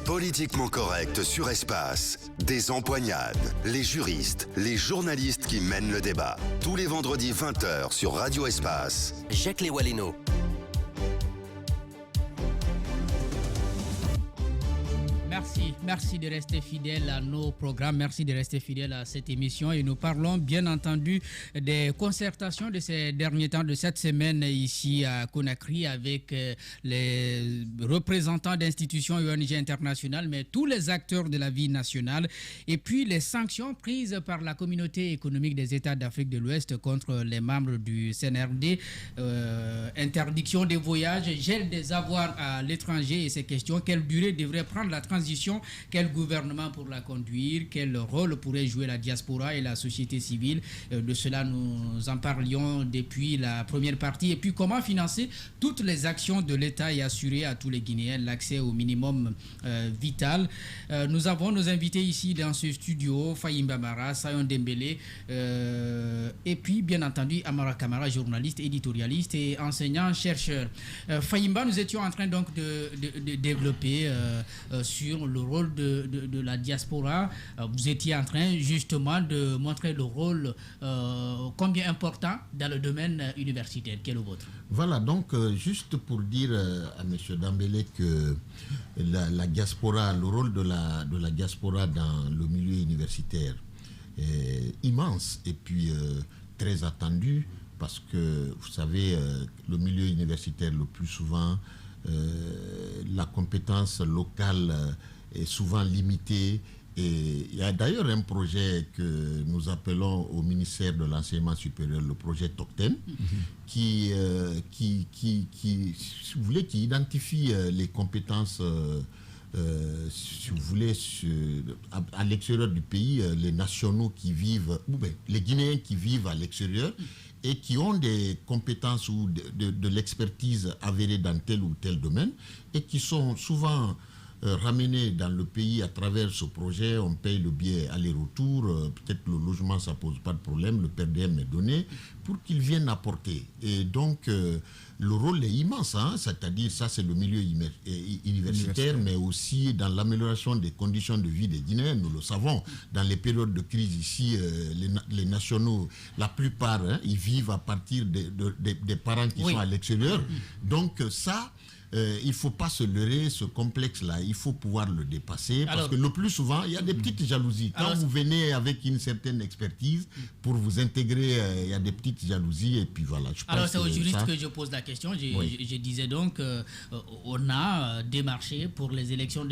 Politiquement correct sur Espace. Des empoignades, les juristes, les journalistes qui mènent le débat. Tous les vendredis 20h sur Radio Espace. Jacques Lewaleno. Merci de rester fidèle à nos programmes, merci de rester fidèle à cette émission et nous parlons bien entendu des concertations de ces derniers temps, de cette semaine ici à Conakry avec les représentants d'institutions et ONG internationales, mais tous les acteurs de la vie nationale et puis les sanctions prises par la communauté économique des États d'Afrique de l'Ouest contre les membres du CNRD, interdiction des voyages, gel des avoirs à l'étranger et ces questions, quelle durée devrait prendre la transition, quel gouvernement pour la conduire, quel rôle pourrait jouer la diaspora et la société civile. De cela, nous en parlions depuis la première partie. Et puis, comment financer toutes les actions de l'État et assurer à tous les Guinéens l'accès au minimum vital. Nous avons nos invités ici dans ce studio, Fahimba Mara, Sayon Dembélé, et puis, bien entendu, Amara Kamara, journaliste, éditorialiste et enseignant-chercheur. Fahimba, nous étions en train donc de développer sur le rôle de la diaspora. Vous étiez en train justement de montrer le rôle combien important dans le domaine universitaire. Quel est le vôtre? Voilà, donc juste pour dire à M. Dembélé que la diaspora, le rôle de la diaspora dans le milieu universitaire est immense et puis très attendu parce que, vous savez, le milieu universitaire le plus souvent, la compétence locale est souvent limitée et il y a d'ailleurs un projet que nous appelons au ministère de l'enseignement supérieur le projet TOCTEM qui si vous voulez, qui identifie les compétences si vous voulez à l'extérieur du pays, les nationaux qui vivent ou bien les Guinéens qui vivent à l'extérieur et qui ont des compétences ou de l'expertise avérée dans tel ou tel domaine et qui sont souvent ramenés dans le pays à travers ce projet. On paye le billet aller-retour, peut-être le logement ça pose pas de problème, le PRDM est donné pour qu'ils viennent apporter. Et donc le rôle est immense, hein? C'est-à-dire ça c'est le milieu universitaire, mais aussi dans l'amélioration des conditions de vie des Guinéens. Nous le savons, dans les périodes de crise ici, les nationaux, la plupart, hein, ils vivent à partir des parents qui sont à l'extérieur. Donc ça, il ne faut pas se leurrer, ce complexe-là, il faut pouvoir le dépasser, parce que le plus souvent, il y a des petites jalousies. Quand vous venez avec une certaine expertise, pour vous intégrer, il y a des petites jalousies, et puis voilà. Alors c'est aux juristes que je pose la question. Je disais donc, on a démarché pour les élections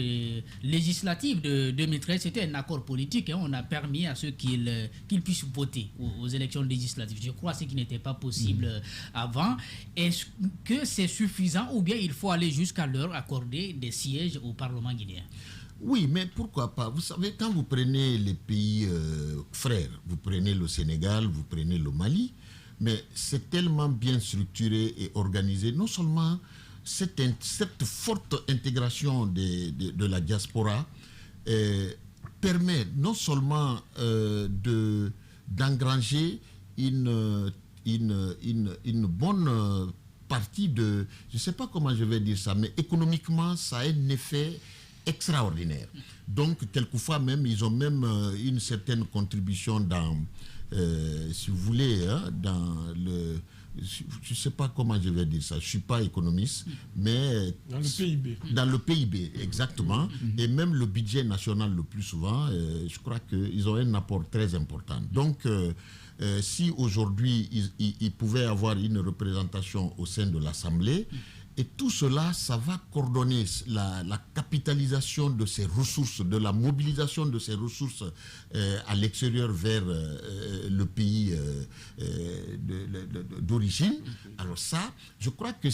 législatives de 2013, c'était un accord politique, hein, on a permis à ceux qu'ils puissent voter aux élections législatives. Je crois que ce qui n'était pas possible avant. Est-ce que c'est suffisant ou bien il faut aller jusqu'à leur accorder des sièges au Parlement guinéen? Oui, mais pourquoi pas? Vous savez, quand vous prenez les pays frères, vous prenez le Sénégal, vous prenez le Mali, mais c'est tellement bien structuré et organisé. Non seulement cette forte intégration de la diaspora permet non seulement d'engranger une bonne partie de, je ne sais pas comment je vais dire ça, mais économiquement, ça a un effet extraordinaire. Donc, quelquefois même, ils ont même une certaine contribution dans, si vous voulez, hein, dans le... Je ne sais pas comment je vais dire ça, je ne suis pas économiste, mais... Dans le PIB. Dans le PIB, exactement. Et même le budget national, le plus souvent, je crois qu'ils ont un apport très important. Donc... si aujourd'hui ils pouvaient avoir une représentation au sein de l'Assemblée, et tout cela, ça va coordonner la capitalisation de ces ressources, de la mobilisation de ces ressources à l'extérieur vers le pays d'origine. Alors ça, je crois que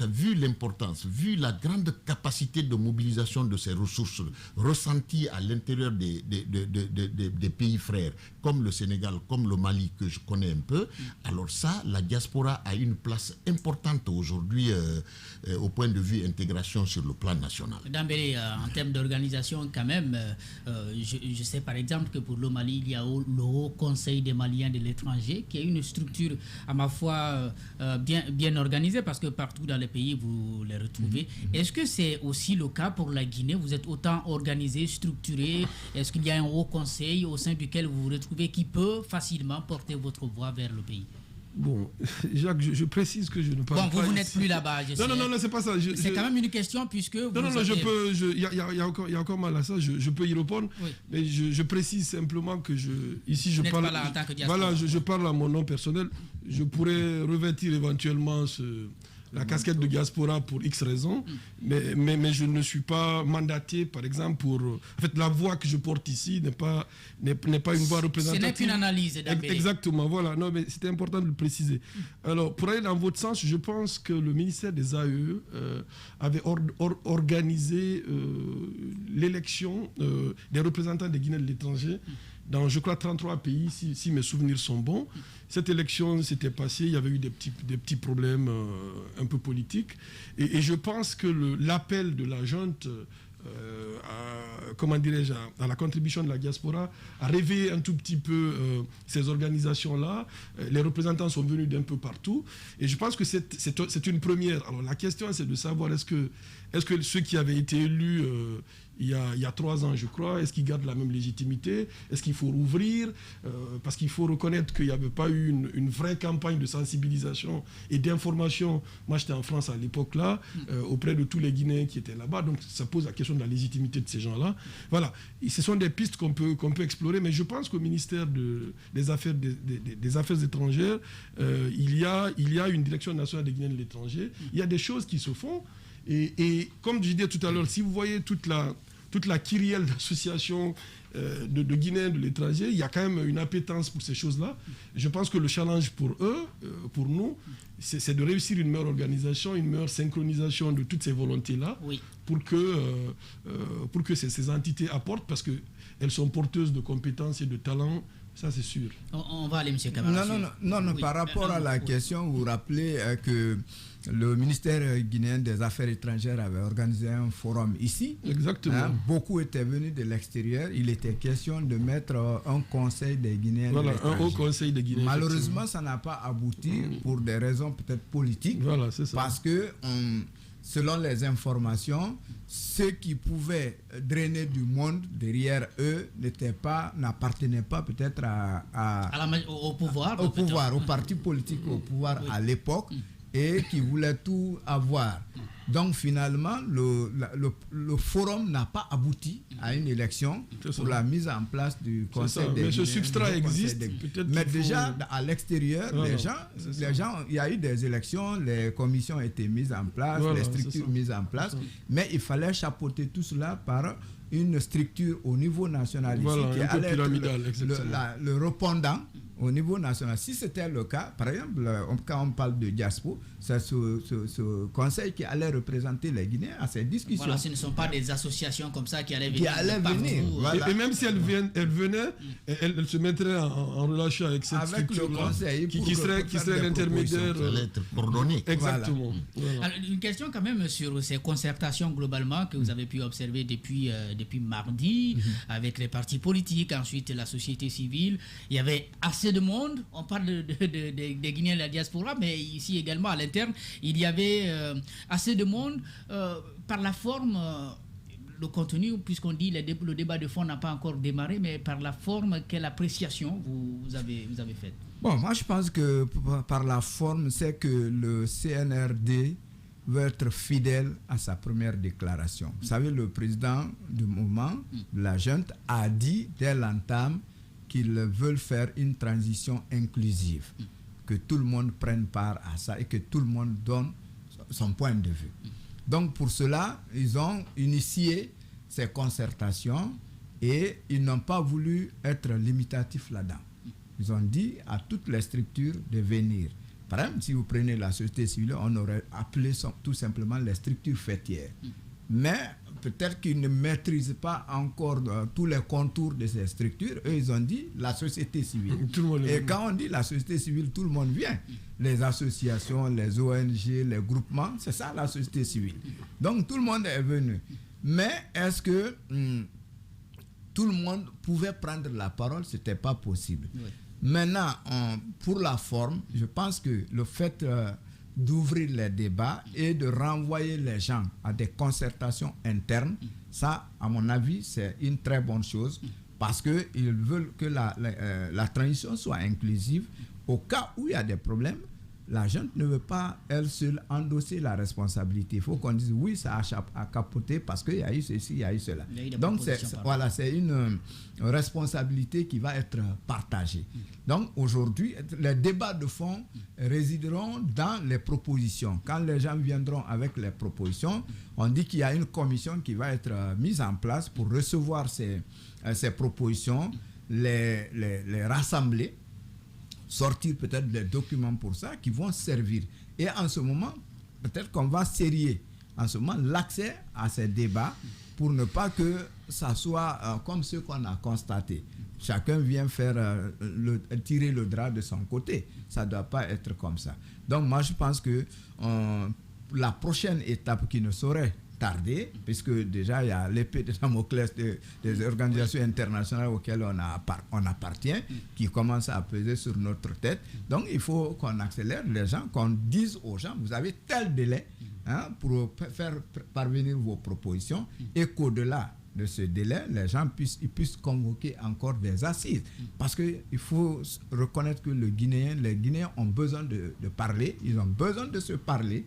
vu l'importance, vu la grande capacité de mobilisation de ces ressources ressenties à l'intérieur des pays frères, comme le Sénégal, comme le Mali, que je connais un peu, alors ça, la diaspora a une place importante aujourd'hui au point de vue intégration sur le plan national. Dambélé, en termes d'organisation quand même, je sais par exemple que pour le Mali, il y a le Haut Conseil des Maliens de l'étranger qui est une structure à ma foi bien organisée parce que partout dans les pays vous les retrouvez. Est-ce que c'est aussi le cas pour la Guinée? Vous êtes autant organisé, structuré? Est-ce qu'il y a un Haut Conseil au sein duquel vous vous retrouvez qui peut facilement porter votre voix vers le pays? Bon, Jacques, je précise que je ne parle pas. Bon, vous n'êtes plus là-bas. Non, c'est pas ça. C'est quand même une question puisque. Il y a encore mal à ça. Je peux y répondre. Oui. Mais je précise simplement que ici, je parle. Pas là en tant que diaspora. Voilà, je parle à mon nom personnel. Je pourrais revêtir éventuellement la casquette de diaspora pour X raisons, mais je ne suis pas mandaté, par exemple, pour... En fait, la voix que je porte ici n'est pas une voix représentative. Ce n'est qu'une analyse d'Ambélé. Exactement, voilà. Non, mais c'était important de le préciser. Alors, pour aller dans votre sens, je pense que le ministère des AE avait organisé l'élection des représentants des Guinéens de l'étranger dans, je crois, 33 pays, si mes souvenirs sont bons. Cette élection s'était passée, il y avait eu des petits problèmes un peu politiques. Et je pense que l'appel de la junte, à la contribution de la diaspora, a réveillé un tout petit peu ces organisations-là. Les représentants sont venus d'un peu partout. Et je pense que c'est une première. Alors la question, c'est de savoir est-ce que ceux qui avaient été élus il y a 3 ans, je crois, est-ce qu'ils gardent la même légitimité? Est-ce qu'il faut rouvrir? Parce qu'il faut reconnaître qu'il n'y avait pas eu une vraie campagne de sensibilisation et d'information. Moi, j'étais en France à l'époque-là, auprès de tous les Guinéens qui étaient là-bas. Donc, ça pose la question de la légitimité de ces gens-là. Voilà. Et ce sont des pistes qu'on peut explorer. Mais je pense qu'au ministère des Affaires étrangères, il y a une direction nationale des Guinéens de l'étranger. Il y a des choses qui se font. Et comme je disais tout à l'heure, si vous voyez toute la kyrielle d'associations de Guinéens de l'étranger, il y a quand même une appétence pour ces choses-là. Je pense que le challenge pour eux, pour nous, c'est de réussir une meilleure organisation, une meilleure synchronisation de toutes ces volontés-là, pour que ces entités apportent, parce qu'elles sont porteuses de compétences et de talents. Ça, c'est sûr. On va aller, M. Camara. Non, par rapport à la question, vous vous rappelez que le ministère guinéen des Affaires étrangères avait organisé un forum ici. Exactement. Beaucoup étaient venus de l'extérieur. Il était question de mettre un conseil des Guinéens de l'étranger. Un haut conseil des Guinéens. Malheureusement, ça n'a pas abouti pour des raisons peut-être politiques. Voilà, c'est ça. Parce que, selon les informations, ceux qui pouvaient drainer du monde derrière eux n'appartenaient pas peut-être au pouvoir. Au parti politique au pouvoir à l'époque, et qui voulaient tout avoir. Donc finalement, le forum n'a pas abouti à une élection pour la mise en place du Conseil des Guinéens. Mais ce substrat existe. Mais déjà, à l'extérieur, les gens, il y a eu des élections, les commissions ont été mises en place, les structures mises en place, mais il fallait chapeauter tout cela par une structure au niveau national ici, qui allait être le répondant au niveau national. Si c'était le cas, par exemple, quand on parle de diaspora, c'est ce conseil qui allait représenter les Guinéens à ces discussions. Voilà, ce ne sont pas des associations comme ça qui allaient venir. Voilà. Et même si elles venaient, elles se mettraient en relation avec cette structure le conseil qui serait l'intermédiaire. Ça allait être coordonné. Exactement. Voilà. Alors, une question quand même sur ces concertations globalement que vous avez pu observer depuis mardi, avec les partis politiques, ensuite la société civile. Il y avait assez de monde. On parle des Guinéens de la diaspora, mais ici également à l'interne, il y avait assez de monde. Par la forme, le contenu, puisqu'on dit le débat de fond n'a pas encore démarré, mais par la forme, quelle appréciation vous avez faite? Bon, moi je pense que par la forme, c'est que le CNRD veut être fidèle à sa première déclaration. Vous savez, le président du mouvement, de la junte, a dit dès l'entame qu'ils veulent faire une transition inclusive, que tout le monde prenne part à ça et que tout le monde donne son point de vue. Donc pour cela, ils ont initié ces concertations et ils n'ont pas voulu être limitatifs là-dedans. Ils ont dit à toutes les structures de venir. Par exemple, si vous prenez la société civile, on aurait appelé tout simplement les structures fêtières. mais peut-être qu'ils ne maîtrisent pas encore tous les contours de ces structures. Eux, ils ont dit la société civile. Et quand on dit la société civile, tout le monde vient. Les associations, les ONG, les groupements, c'est ça la société civile. Donc tout le monde est venu. Mais est-ce que tout le monde pouvait prendre la parole? Ce n'était pas possible. Oui. Maintenant, pour la forme, je pense que le fait d'ouvrir les débats et de renvoyer les gens à des concertations internes, ça, à mon avis, c'est une très bonne chose parce qu'ils veulent que la transition soit inclusive. Au cas où il y a des problèmes, la junte ne veut pas, elle seule, endosser la responsabilité. Il faut qu'on dise oui, ça a capoté parce qu'il y a eu ceci, il y a eu cela. Donc, c'est une responsabilité qui va être partagée. Donc, aujourd'hui, les débats de fond résideront dans les propositions. Quand les gens viendront avec les propositions, on dit qu'il y a une commission qui va être mise en place pour recevoir ces propositions, les rassembler, sortir peut-être des documents pour ça qui vont servir. Et en ce moment, peut-être qu'on va serrer en ce moment l'accès à ces débats pour ne pas que ça soit comme ce qu'on a constaté. Chacun vient tirer le drap de son côté. Ça ne doit pas être comme ça. Donc moi, je pense que la prochaine étape qui ne saurait tarder, puisque déjà il y a l'épée de Damoclès des organisations internationales auxquelles on appartient, qui commence à peser sur notre tête. Donc il faut qu'on accélère les gens, qu'on dise aux gens, vous avez tel délai pour faire parvenir vos propositions, et qu'au-delà de ce délai, les gens puissent convoquer encore des assises. Parce qu'il faut reconnaître que les Guinéens ont besoin de parler, ils ont besoin de se parler.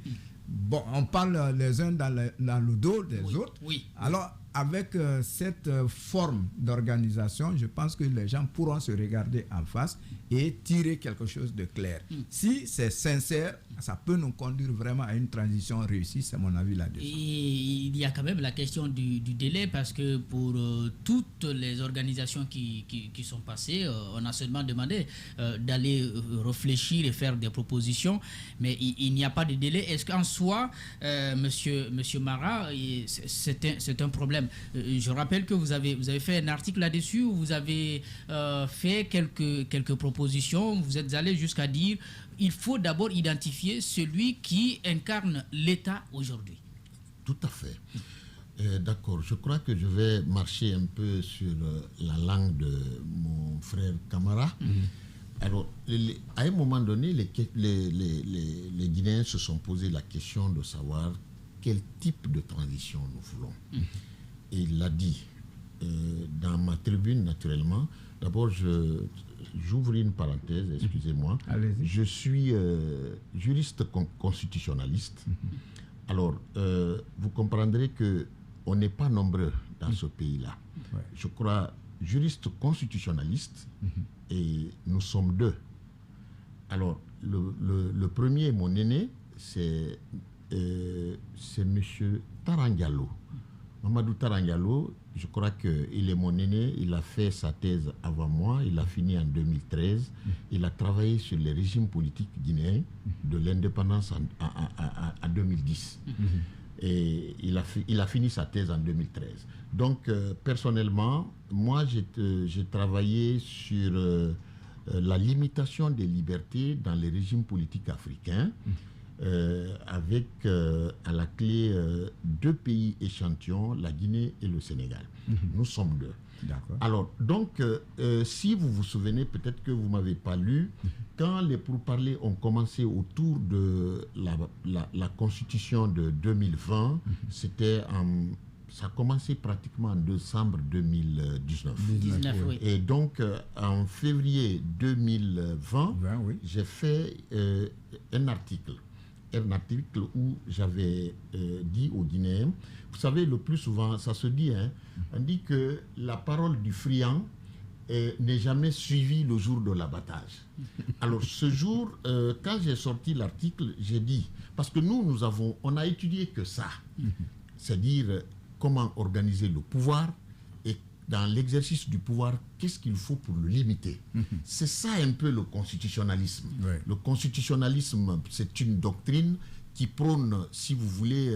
Bon, on parle les uns dans le dos des autres. Oui. Alors, avec cette forme d'organisation, je pense que les gens pourront se regarder en face et tirer quelque chose de clair. Si c'est sincère, ça peut nous conduire vraiment à une transition réussie, c'est mon avis là-dessus. Et il y a quand même la question du délai, parce que pour toutes les organisations qui sont passées, on a seulement demandé d'aller réfléchir et faire des propositions, mais il n'y a pas de délai. Est-ce qu'en soi, monsieur Mara, c'est un problème? Je rappelle que vous avez fait un article là-dessus où vous avez fait quelques propositions. Vous êtes allé jusqu'à dire il faut d'abord identifier celui qui incarne l'État aujourd'hui. Tout à fait. D'accord. Je crois que je vais marcher un peu sur la langue de mon frère Camara. Alors, à un moment donné, les Guinéens se sont posé la question de savoir quel type de transition nous voulons. Et il l'a dit dans ma tribune, naturellement. D'abord, j'ouvre une parenthèse, excusez-moi. Allez-y. Je suis juriste constitutionnaliste. Alors, vous comprendrez qu'on n'est pas nombreux dans ce pays-là. Ouais. Je crois juriste constitutionnaliste et nous sommes deux. Alors, le premier, mon aîné, c'est M. Tarangallo. Mamadou Tarangallo, je crois qu'il est mon aîné, il a fait sa thèse avant moi, il a fini en 2013, il a travaillé sur les régimes politiques guinéens de l'indépendance en 2010. Et il a fini sa thèse en 2013. Donc, personnellement, moi, j'ai travaillé sur la limitation des libertés dans les régimes politiques africains, avec à la clé deux pays échantillons, la Guinée et le Sénégal. Nous sommes deux. D'accord. Alors, donc, si vous vous souvenez, peut-être que vous ne m'avez pas lu, quand les pourparlers ont commencé autour de la constitution de 2020, ça a commencé pratiquement en décembre 2019. Oui. Et donc, en février 2020, oui. j'ai fait un article où j'avais dit aux Guinéens, vous savez, le plus souvent, ça se dit, on dit que la parole du friand n'est jamais suivie le jour de l'abattage. Alors, ce jour, quand j'ai sorti l'article, j'ai dit, parce que on a étudié que ça, c'est-à-dire comment organiser le pouvoir, et dans l'exercice du pouvoir, qu'est-ce qu'il faut pour le limiter. C'est ça un peu le constitutionnalisme. Ouais. Le constitutionnalisme, c'est une doctrine qui prône, si vous voulez,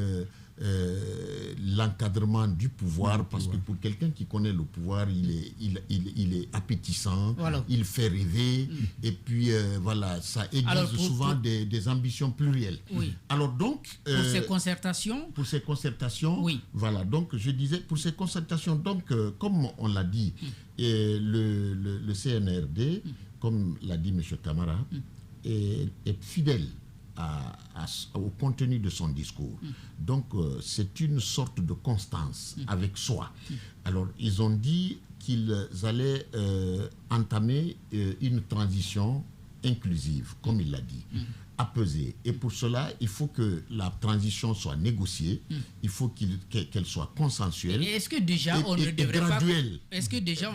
l'encadrement du pouvoir, parce que pour quelqu'un qui connaît le pouvoir, il est appétissant, il fait rêver, et puis voilà, ça aiguise souvent des ambitions plurielles. Oui. Alors donc... pour ces concertations, oui. Voilà, donc je disais, pour ces concertations, donc comme on l'a dit, le CNRD, comme l'a dit M. Camara, est fidèle au contenu de son discours. Donc, c'est une sorte de constance avec soi. Alors, ils ont dit qu'ils allaient entamer une transition inclusive, comme il l'a dit, apaisée. Et pour cela, il faut que la transition soit négociée, il faut qu'elle soit consensuelle. Et est-ce que déjà on ne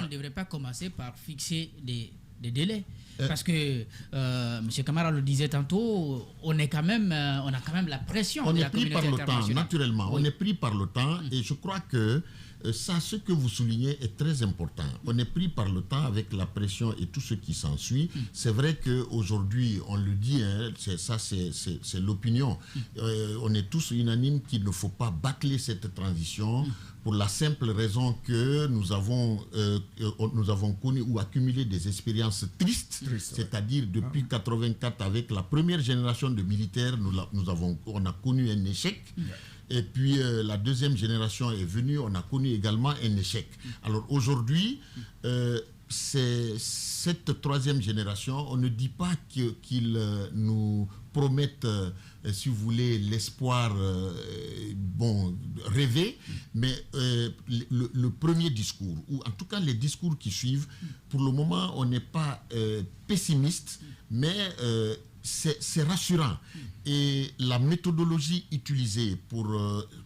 devrait pas commencer par fixer des délais? Parce que M. Camara le disait tantôt, on a quand même la pression de la communauté internationale. On est pris par le temps, naturellement. Oui. On est pris par le temps et je crois que ça, ce que vous soulignez est très important. On est pris par le temps avec la pression et tout ce qui s'ensuit. C'est vrai qu'aujourd'hui, on le dit, hein, c'est l'opinion. On est tous unanimes qu'il ne faut pas bâcler cette transition pour la simple raison que nous avons connu ou accumulé des expériences tristes, c'est-à-dire depuis 1984 avec la première génération de militaires, on a connu un échec. Et puis la deuxième génération est venue, on a connu également un échec. Alors aujourd'hui, cette troisième génération, on ne dit pas qu'ils nous promettent, si vous voulez, l'espoir rêvé, mais le premier discours, ou en tout cas les discours qui suivent, pour le moment, on n'est pas pessimiste, mais c'est rassurant. Et la méthodologie utilisée pour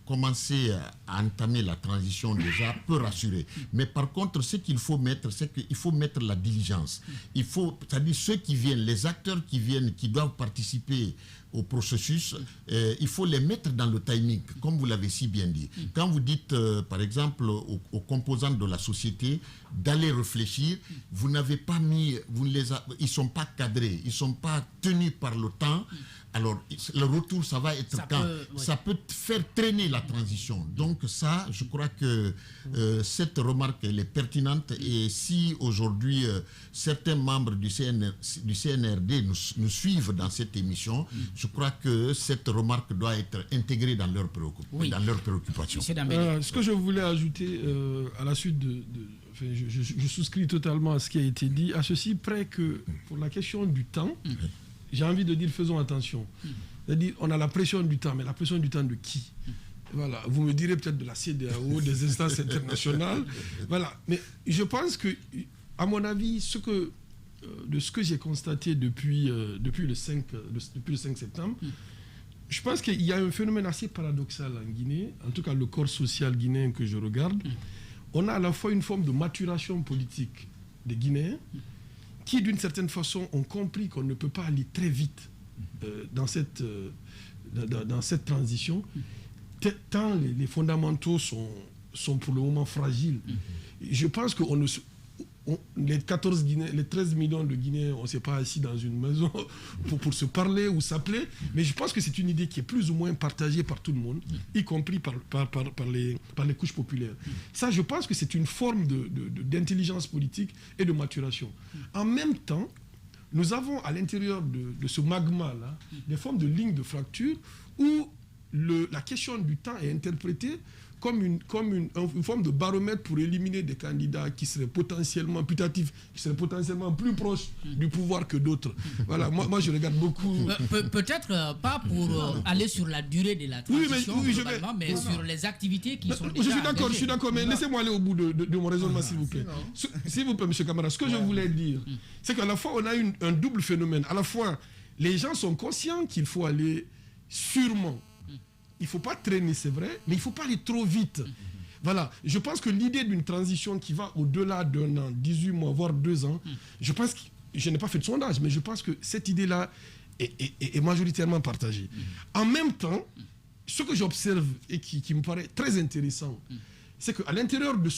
commencer à entamer la transition déjà peut rassurer. Mais par contre, ce qu'il faut mettre, c'est qu'il faut mettre la diligence. C'est-à-dire ceux qui viennent, les acteurs qui viennent, qui doivent participer au processus, il faut les mettre dans le timing, comme vous l'avez si bien dit. Quand vous dites, par exemple, aux composants de la société d'aller réfléchir, vous n'avez pas mis, ils ne sont pas cadrés, ils ne sont pas tenus par le temps. Alors, le retour, ça va être ça peut faire traîner la transition. Donc ça, je crois que cette remarque, elle est pertinente. Et si aujourd'hui, certains membres du CNRD nous suivent dans cette émission, je crois que cette remarque doit être intégrée dans leurs préoccupations. Ce que je voulais ajouter à la suite je souscris totalement à ce qui a été dit, à ceci près que pour la question du temps, j'ai envie de dire faisons attention. C'est-à-dire, on a la pression du temps, mais la pression du temps de qui? Voilà, vous me direz peut-être de la CEDEAO, des instances internationales. Voilà, mais je pense que, à mon avis, de ce que j'ai constaté depuis le 5 septembre, je pense qu'il y a un phénomène assez paradoxal en Guinée, en tout cas le corps social guinéen que je regarde. On a à la fois une forme de maturation politique des Guinéens, qui d'une certaine façon ont compris qu'on ne peut pas aller très vite dans cette tant les fondamentaux sont pour le moment fragiles. Je pense que les 13 millions de Guinéens, on ne s'est pas assis dans une maison pour se parler ou s'appeler, mais je pense que c'est une idée qui est plus ou moins partagée par tout le monde, y compris par les couches populaires. Ça, je pense que c'est une forme d'intelligence politique et de maturation. En même temps, nous avons à l'intérieur de ce magma-là des formes de lignes de fracture où la question du temps est interprétée comme une forme de baromètre pour éliminer des candidats qui seraient potentiellement putatifs, qui seraient potentiellement plus proches du pouvoir que d'autres. Voilà, moi je regarde beaucoup... Peut-être pas pour aller sur la durée de la transition, mais sur les activités qui sont déjà... Je suis d'accord, mais laissez-moi aller au bout de mon raisonnement, s'il vous plaît. S'il vous plaît, M. Camara, ce que je voulais dire, c'est qu'à la fois, on a un double phénomène. À la fois, les gens sont conscients qu'il faut aller sûrement. Il ne faut pas traîner, c'est vrai, mais il ne faut pas aller trop vite. Voilà, je pense que l'idée d'une transition qui va au-delà d'un an, 18 mois, voire 2 ans, je pense que, je n'ai pas fait de sondage, mais je pense que cette idée-là est majoritairement partagée. En même temps, ce que j'observe et qui me paraît très intéressant, c'est qu'à l'intérieur de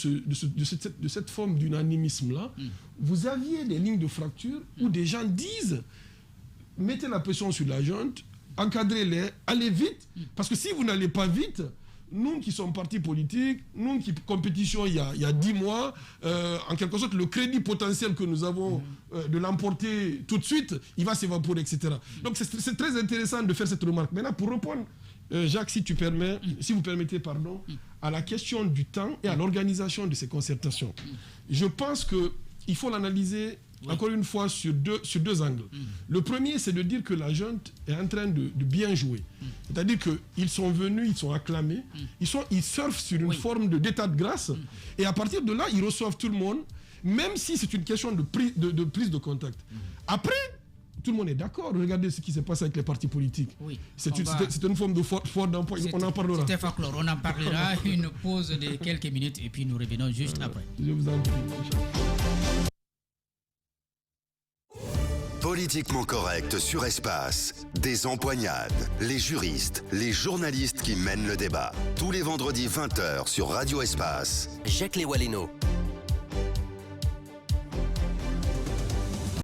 cette forme d'unanimisme-là, vous aviez des lignes de fracture où des gens disent « mettez la pression sur la junte », encadrez-les, allez vite, parce que si vous n'allez pas vite, nous qui sommes partis politiques, nous qui compétition il y a 10 mois, en quelque sorte, le crédit potentiel que nous avons de l'emporter tout de suite, il va s'évaporer, etc. Donc c'est très intéressant de faire cette remarque. Maintenant, pour répondre, Jacques, si vous permettez, à la question du temps et à l'organisation de ces concertations, je pense qu'il faut l'analyser encore une fois sur deux angles. Le premier, c'est de dire que la junte est en train de bien jouer. C'est-à-dire qu'ils sont venus, ils sont acclamés, ils surfent sur une forme d'état de grâce, et à partir de là, ils reçoivent tout le monde, même si c'est une question de prise de contact. Après, tout le monde est d'accord. Regardez ce qui s'est passé avec les partis politiques. C'est une forme de fort d'emploi. On en parlera. C'était folklore. On en parlera. Une pause de quelques minutes et puis nous revenons juste après. Je vous en prie. Politiquement correct sur Espace. Des empoignades. Les juristes, les journalistes qui mènent le débat. Tous les vendredis 20h sur Radio Espace. Jacques Lewaleno.